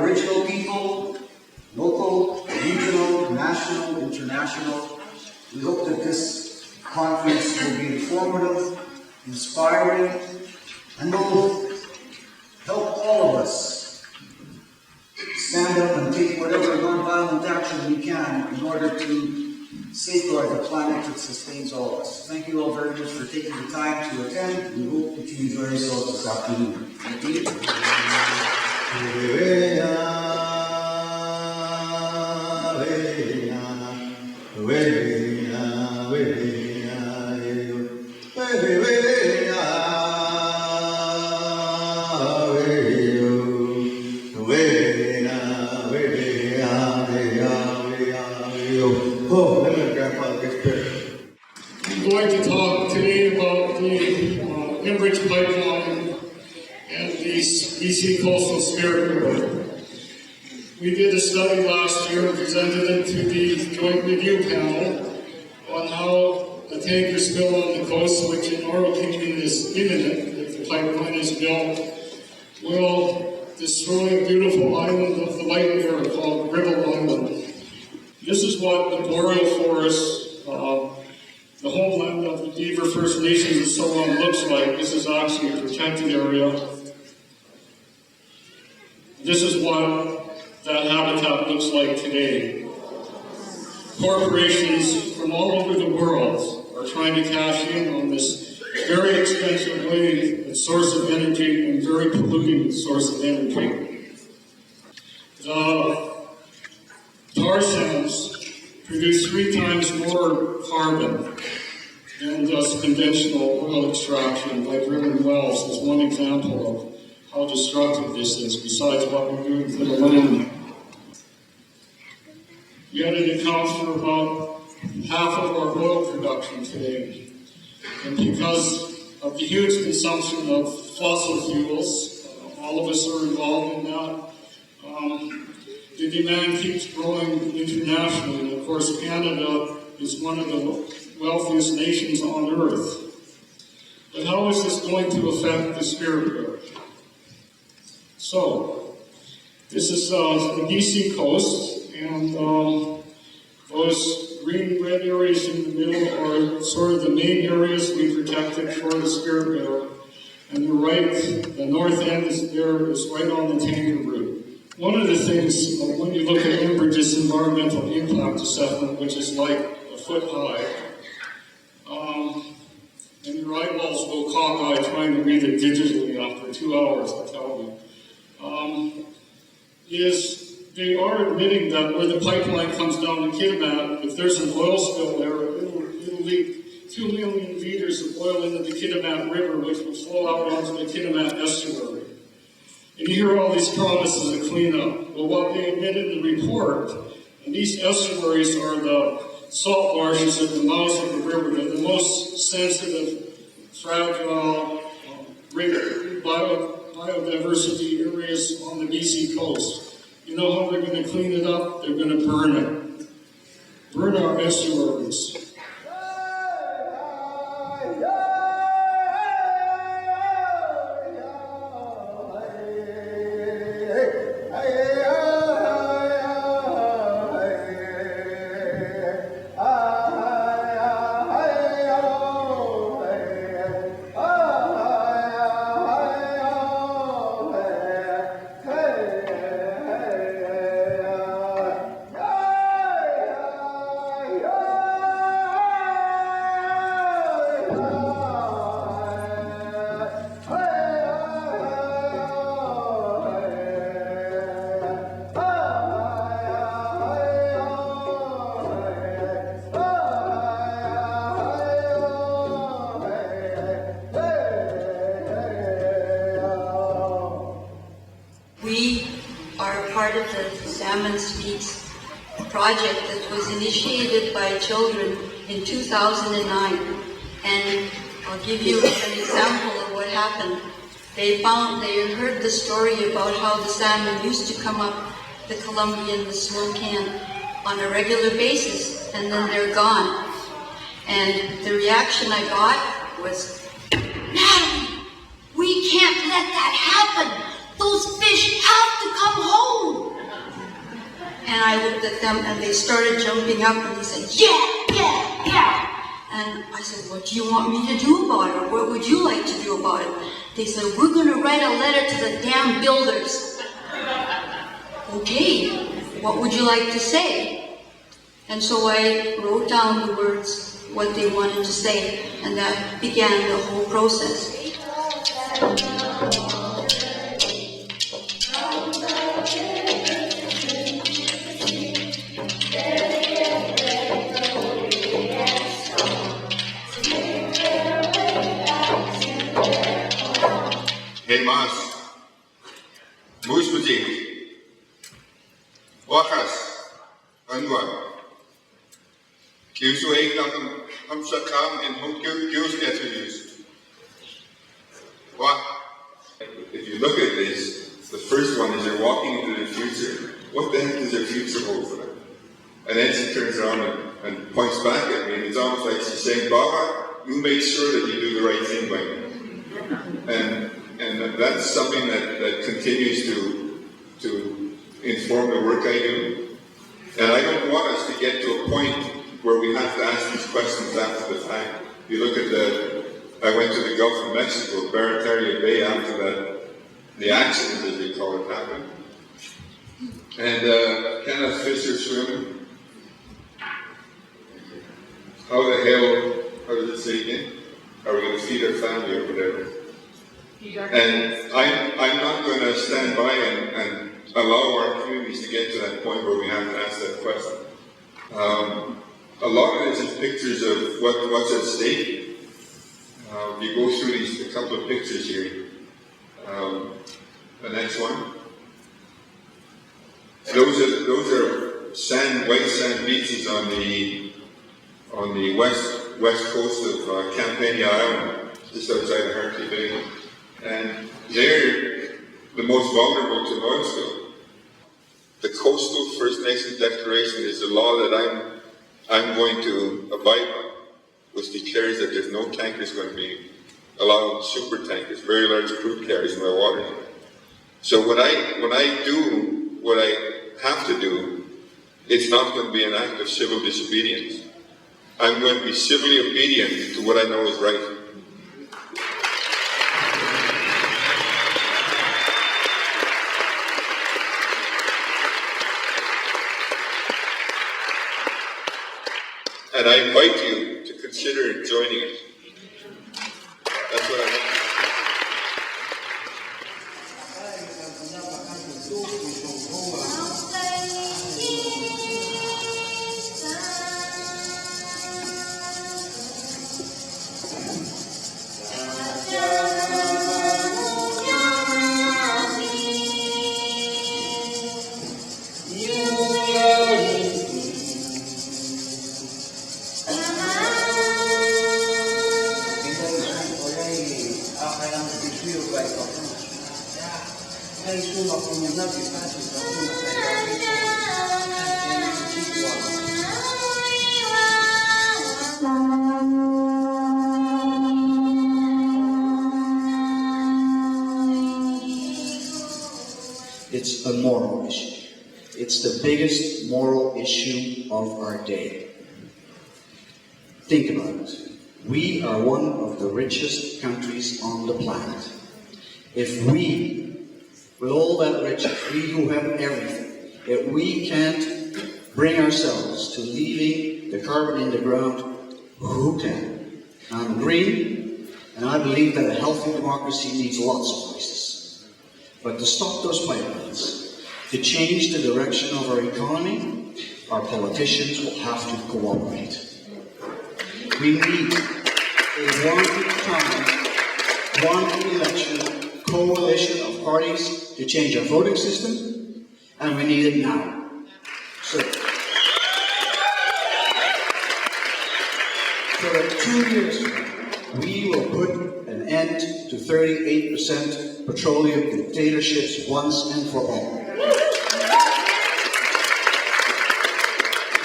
Aboriginal people, local, regional, national, international. We hope that this conference will be informative, inspiring, and will help all of us stand up and take whatever nonviolent action we can in order to safeguard the planet that sustains all of us. Thank you all very much for taking the time to attend. We hope that you enjoy yourselves this afternoon. Thank I'm going to talk today about the Enbridge pipeline and the BC Coastal Spirit River. We did a study last year and presented it to the Joint Review Panel on how a tanker spill on the coast, which in our opinion is imminent if the pipeline is built, will destroy a beautiful island of the light air called Gribble Island. This is what the boreal forest, the homeland of the Beaver First Nations and so on looks like. This is actually a protected area. This is what that habitat looks like today. Corporations from all over the world are trying to cash in on this very expensive way and source of energy and very polluting source of energy. The tar sands produce 3 times more carbon than does conventional oil extraction by drilling wells, is one example of how destructive this is, besides what we're doing for the land. Yet it accounts for about half of our oil production today. And because of the huge consumption of fossil fuels, all of us are involved in that, the demand keeps growing internationally. And of course, Canada is one of the wealthiest nations on earth. But how is this going to affect the Spirit River? So, this is the BC coast, and those green red areas in the middle are sort of the main areas we protected for the Spirit River. And the north end is right on the tanker route. One of the things, when you look at Enbridge's environmental impact assessment, which is like a foot high, and your eyeballs go cockeyed trying to read it digitally after 2 hours, I tell you, is they are admitting that where the pipeline comes down to Kitimat, if there's an oil spill there, it'll leak 2 million liters of oil into the Kitimat River, which will flow out onto the Kitimat estuary. And you hear all these promises of cleanup. Well, what they admit in the report, and these estuaries are the salt marshes at the mouths of the river. They're the most sensitive, fragile, biodiversity areas on the BC coast. You know how they're going to clean it up? They're going to burn it. Burn our estuaries. We are part of the Salmon Speaks project that was initiated by children in 2009. And I'll give you an example of what happened. They heard the story about how the salmon used to come up the Columbia and the Spokane on a regular basis, and then they're gone. And the reaction I got was, "Natalie, we can't let that happen. those fish have to come home. And I looked at them and they started jumping up and they said, yeah. And I said, what do you want me to do about it? Or what would you like to do about it? They said, we're going to write a letter to the damn builders. Okay, what would you like to say? And so I wrote down the words, what they wanted to say, and that began the whole process. Hey Maas, moesmuziek, wakas, anwar. Kiusu ek nam hamsakam in hum kius get to use. What? If you look at this, the first one is you're walking into the future. What the heck does your future hold for them? And then she turns around and points back at me, and it's almost like she's saying, Baba, you make sure that you do the right thing by me. And that's something that continues to inform the work I do. And I don't want us to get to a point where we have to ask these questions after the fact. You look at I went to the Gulf of Mexico, Barataria Bay, after the accident, as they call it, happened. And can a fish or swim? How the hell, how does it say again? Are we going to feed our family or whatever? And I'm not going to stand by and allow our communities to get to that point where we have to ask that question. A lot of this is pictures of what's at stake. You go through a couple of pictures here. The next one. Those are white sand beaches on the west coast of Campania Island, just outside of Hartley Bay. And they're the most vulnerable to oil spill. The Coastal First Nations Declaration is the law that I'm going to abide by, which declares that there's no tankers going to be allowed, super tankers, very large crude carriers in my waters. So when I do what I have to do, it's not going to be an act of civil disobedience. I'm going to be civilly obedient to what I know is right. And I invite you to consider joining it. That's what I want. It's a moral issue. It's the biggest moral issue of our day. Think about it. We are one of the richest countries on the planet. If we, with all that riches, we who have everything, if we can't bring ourselves to leaving the carbon in the ground, who can? I'm green, and I believe that a healthy democracy needs lots of voices. But to stop those pipelines, to change the direction of our economy, our politicians will have to cooperate. We need a one-time, one-election coalition of parties to change our voting system, and we need it now. So 2 years from now, we will put an end to 38% petroleum dictatorships once and for all.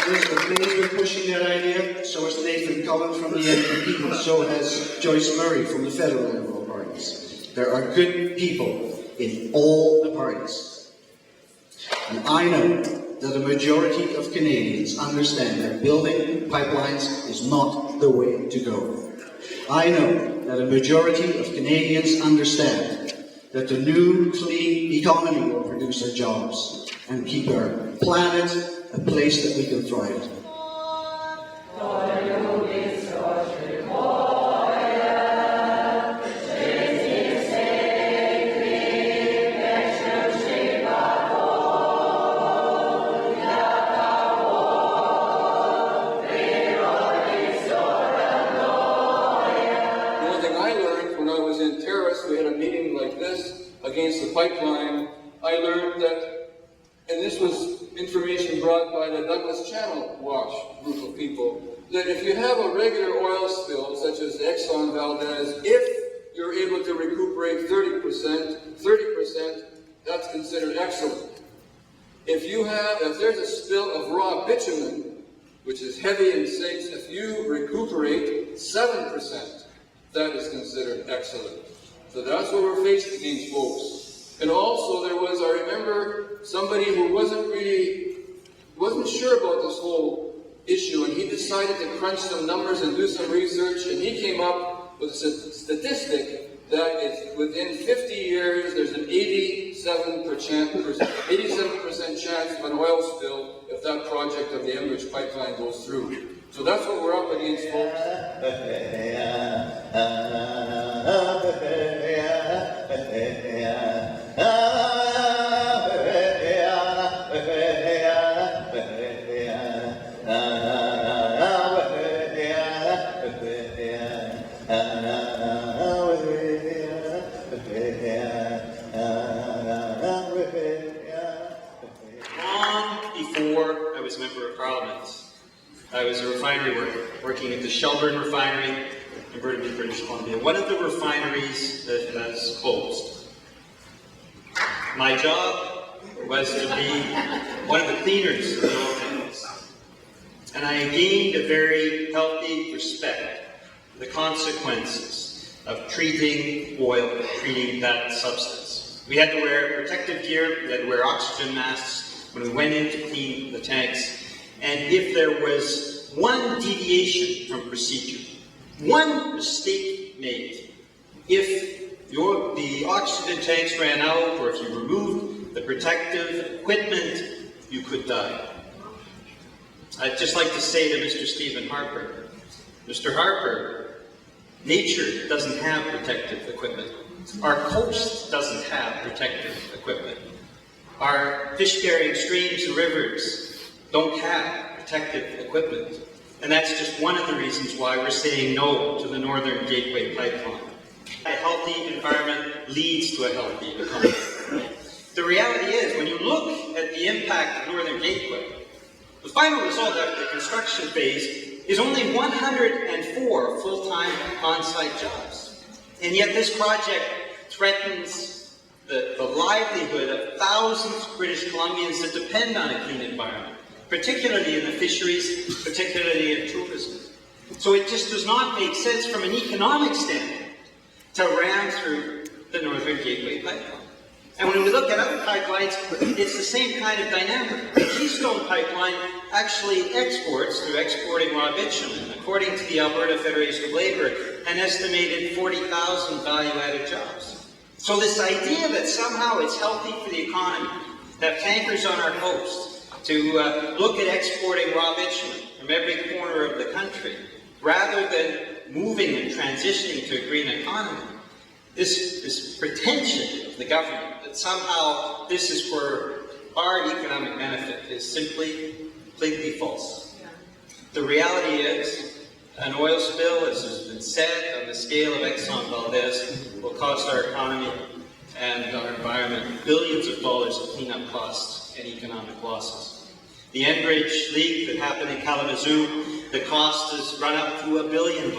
Elizabeth May's been pushing that idea, so has Nathan Cullen from the NDP, so has Joyce Murray from the federal Liberal parties. there are good people in all the parties. And I know that a majority of Canadians understand that building pipelines is not the way to go. I know that a majority of Canadians understand that the new clean economy will produce our jobs and keep our planet a place that we can thrive in. Against the pipeline, I learned that, and this was information brought by the Douglas Channel Watch group of people, that if you have a regular oil spill, such as Exxon Valdez, if you're able to recuperate 30%, that's considered excellent. If there's a spill of raw bitumen, which is heavy and sinks, if you recuperate 7%, that is considered excellent. So that's what we're faced against, folks. And also I remember somebody who wasn't sure about this whole issue, and he decided to crunch some numbers and do some research, and he came up with a statistic that is within 50 years, there's an 87% chance of an oil spill if that project of the Enbridge pipeline goes through. So that's what we're up against, folks. Long before I was Member of Parliament, I was a refinery worker, working at the Shelburne Refinery in Burnaby, British Columbia, one of the refineries that has closed. My job was to be one of the cleaners of the oil tanks, and I gained a very healthy respect for the consequences of treating oil, treating that substance. We had to wear protective gear, we had to wear oxygen masks when we went in to clean the tanks, and if there was one deviation from procedure, one mistake made, if the oxygen tanks ran out, or if you removed the protective equipment, you could die. I'd just like to say to Mr. Stephen Harper, Mr. Harper, nature doesn't have protective equipment. Our coast doesn't have protective equipment. Our fish-carrying streams and rivers don't have protective equipment. And that's just one of the reasons why we're saying no to the Northern Gateway Pipeline. A healthy environment leads to a healthy economy. The reality is, when you look at the impact of Northern Gateway, the final result after the construction phase is only 104 full-time on-site jobs. And yet this project threatens the livelihood of thousands of British Columbians that depend on a clean environment, particularly in the fisheries, particularly in tourism. So it just does not make sense from an economic standpoint to ram through the Northern Gateway Pipeline. And when we look at other pipelines, it's the same kind of dynamic. The Keystone Pipeline actually exports, through exporting raw bitumen, according to the Alberta Federation of Labour, an estimated 40,000 value-added jobs. So this idea that somehow it's healthy for the economy, to have tankers on our coast, to look at exporting raw bitumen from every corner of the country, rather than moving and transitioning to a green economy, this pretension of the government that somehow this is for our economic benefit is simply completely false. The reality is, an oil spill, as has been said, on the scale of Exxon Valdez, will cost our economy and our environment billions of dollars in cleanup costs and economic losses. The Enbridge leak that happened in Kalamazoo, the cost has run up to $1 billion.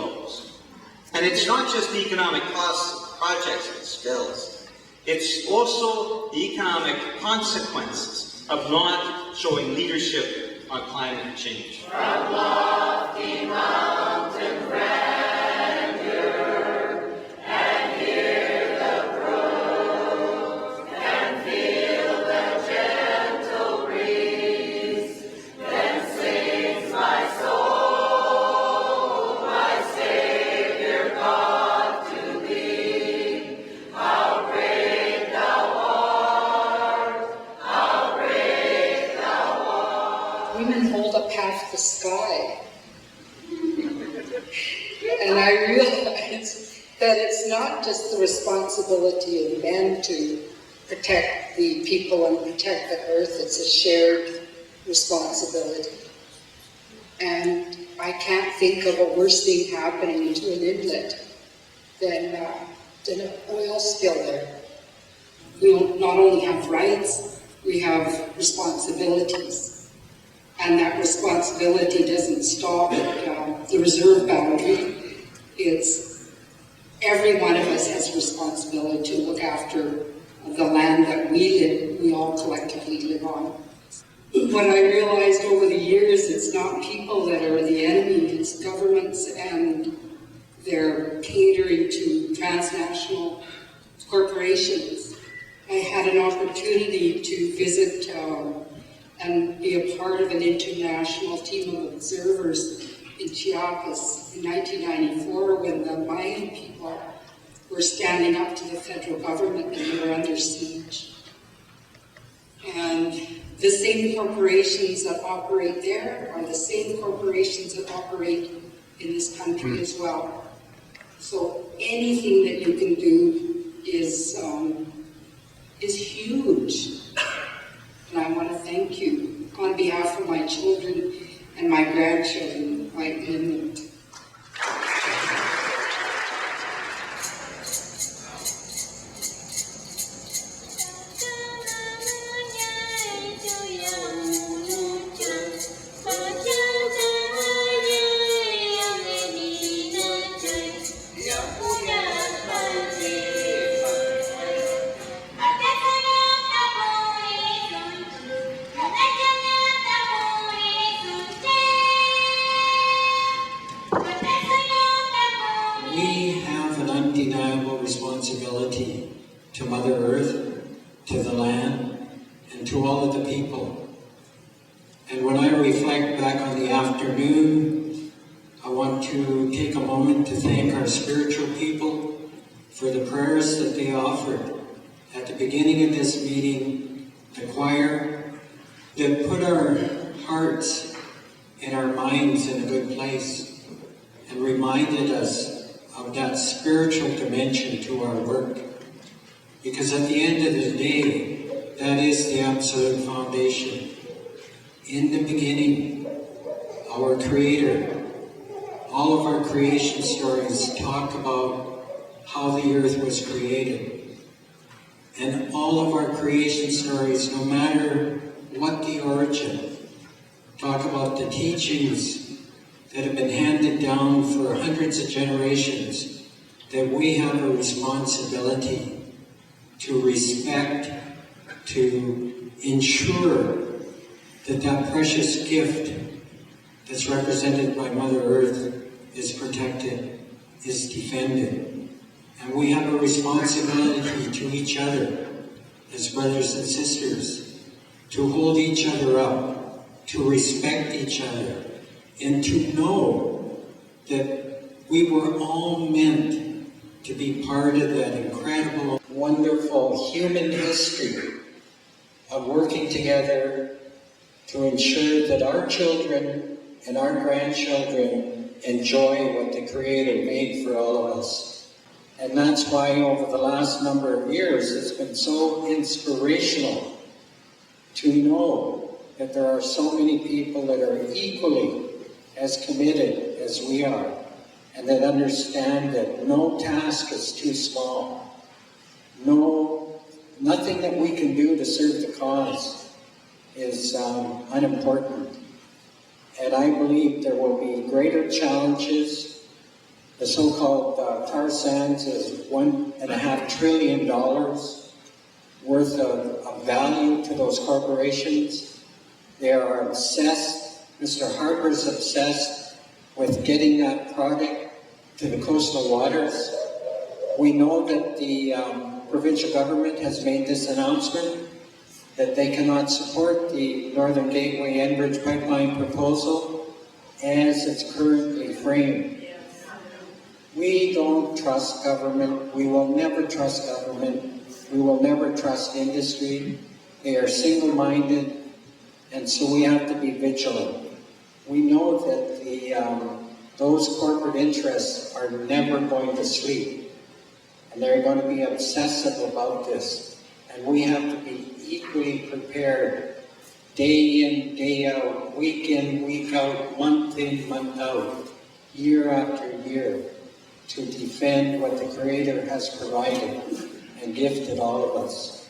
And it's not just the economic costs of projects and spills, it's also the economic consequences of not showing leadership on climate change. From lofty mountain grandeur, and hear the that it's not just the responsibility of men to protect the people and protect the earth, it's a shared responsibility. And I can't think of a worse thing happening to an inlet than an oil spill there. We not only have rights, we have responsibilities. And that responsibility doesn't stop at the reserve boundary. It's every one of us has responsibility to look after the land that we all collectively live on. What I realized over the years, it's not people that are the enemy, it's governments, and they're catering to transnational corporations. I had an opportunity to visit and be a part of an international team of observers in Chiapas in 1994 when the Mayan people were standing up to the federal government and they were under siege. And the same corporations that operate there are the same corporations that operate in this country as well. So anything that you can do is huge. And I want to thank you on behalf of my children and my grandchildren, my imminent. We have an undeniable responsibility to Mother Earth, to the land, and to all of the people. And when I reflect back on the afternoon, I want to take a moment to thank our spiritual people for the prayers that they offered at the beginning of this meeting, the choir, that put our hearts and our minds in a good place and reminded us of that spiritual dimension to our work. Because at the end of the day, that is the absolute foundation. In the beginning, our Creator, all of our creation stories talk about how the earth was created. And all of our creation stories, no matter what the origin, talk about the teachings that have been handed down for hundreds of generations, that we have a responsibility to respect, to ensure that that precious gift that's represented by Mother Earth is protected, is defended. And we have a responsibility to each other as brothers and sisters to hold each other up, to respect each other, and to know that we were all meant to be part of that incredible, wonderful human history of working together to ensure that our children and our grandchildren enjoy what the Creator made for all of us. And that's why over the last number of years it's been so inspirational to know that there are so many people that are equally as committed as we are, and that understand that no task is too small. Nothing that we can do to serve the cause is unimportant. And I believe there will be greater challenges. The so-called tar sands is $1.5 trillion worth of value to those corporations. They are obsessed. Mr. Harper's obsessed with getting that product to the coastal waters. We know that the provincial government has made this announcement that they cannot support the Northern Gateway Enbridge pipeline proposal as it's currently framed. We don't trust government. We will never trust government. We will never trust industry. They are single-minded, and so we have to be vigilant. We know that those corporate interests are never going to sleep. And they're going to be obsessive about this. And we have to be equally prepared, day in, day out, week in, week out, month in, month out, year after year, to defend what the Creator has provided and gifted all of us.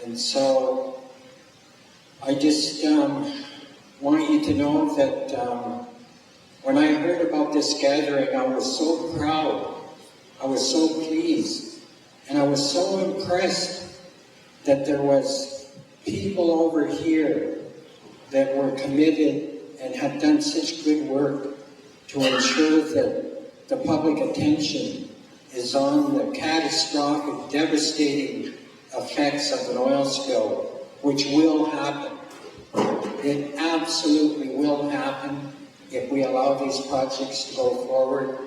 And so, I just want you to know that when I heard about this gathering, I was so proud, I was so pleased, and I was so impressed that there was people over here that were committed and had done such good work to ensure that the public attention is on the catastrophic, devastating effects of an oil spill, which will happen. It absolutely will happen if we allow these projects to go forward.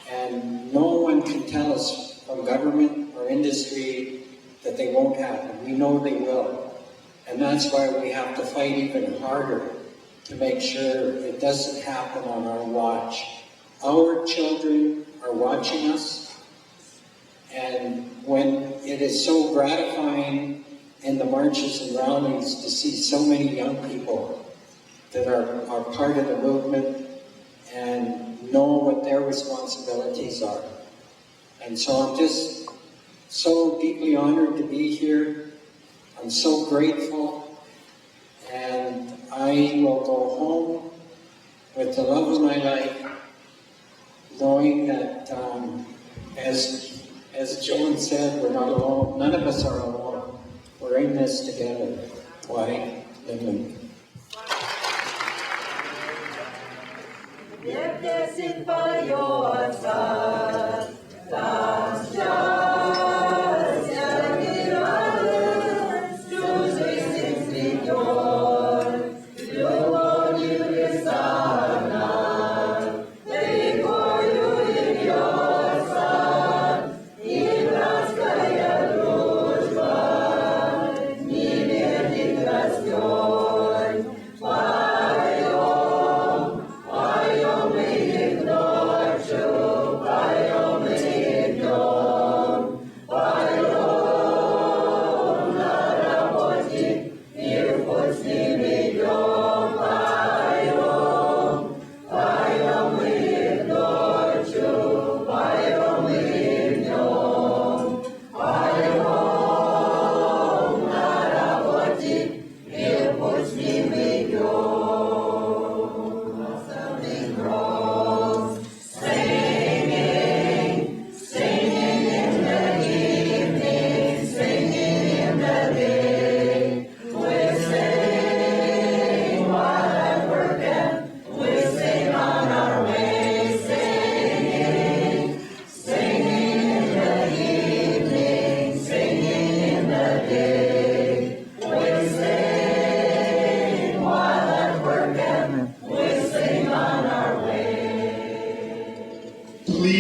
And no one can tell us from government or industry that they won't happen. We know they will. And that's why we have to fight even harder to make sure it doesn't happen on our watch. Our children are watching us, and when it is so gratifying in the marches and rallies to see so many young people that are part of the movement and know what their responsibilities are. And so I'm just so deeply honored to be here. I'm so grateful, and I will go home with the love of my life, knowing that, as Joan said, we're not alone. None of us are alone. We're in this together. Why? Amen.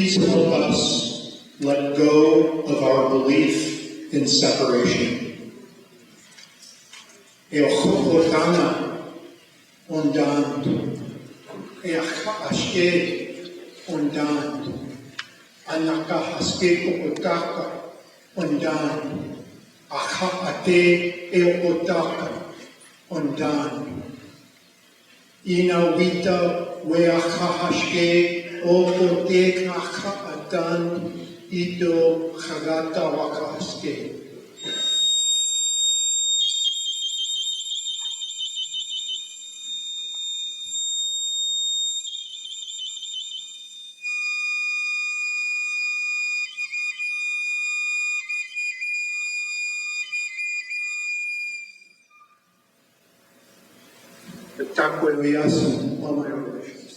Please help us let go of our belief in separation. Eochotana ondan, eachashke ondan, anakahaske okotaka ondan, achaate eokotaka ondan. Inawita weachahashke Oko te kakaatan ito hagata wakaske. Takwe wiyasu, Mama Yorush.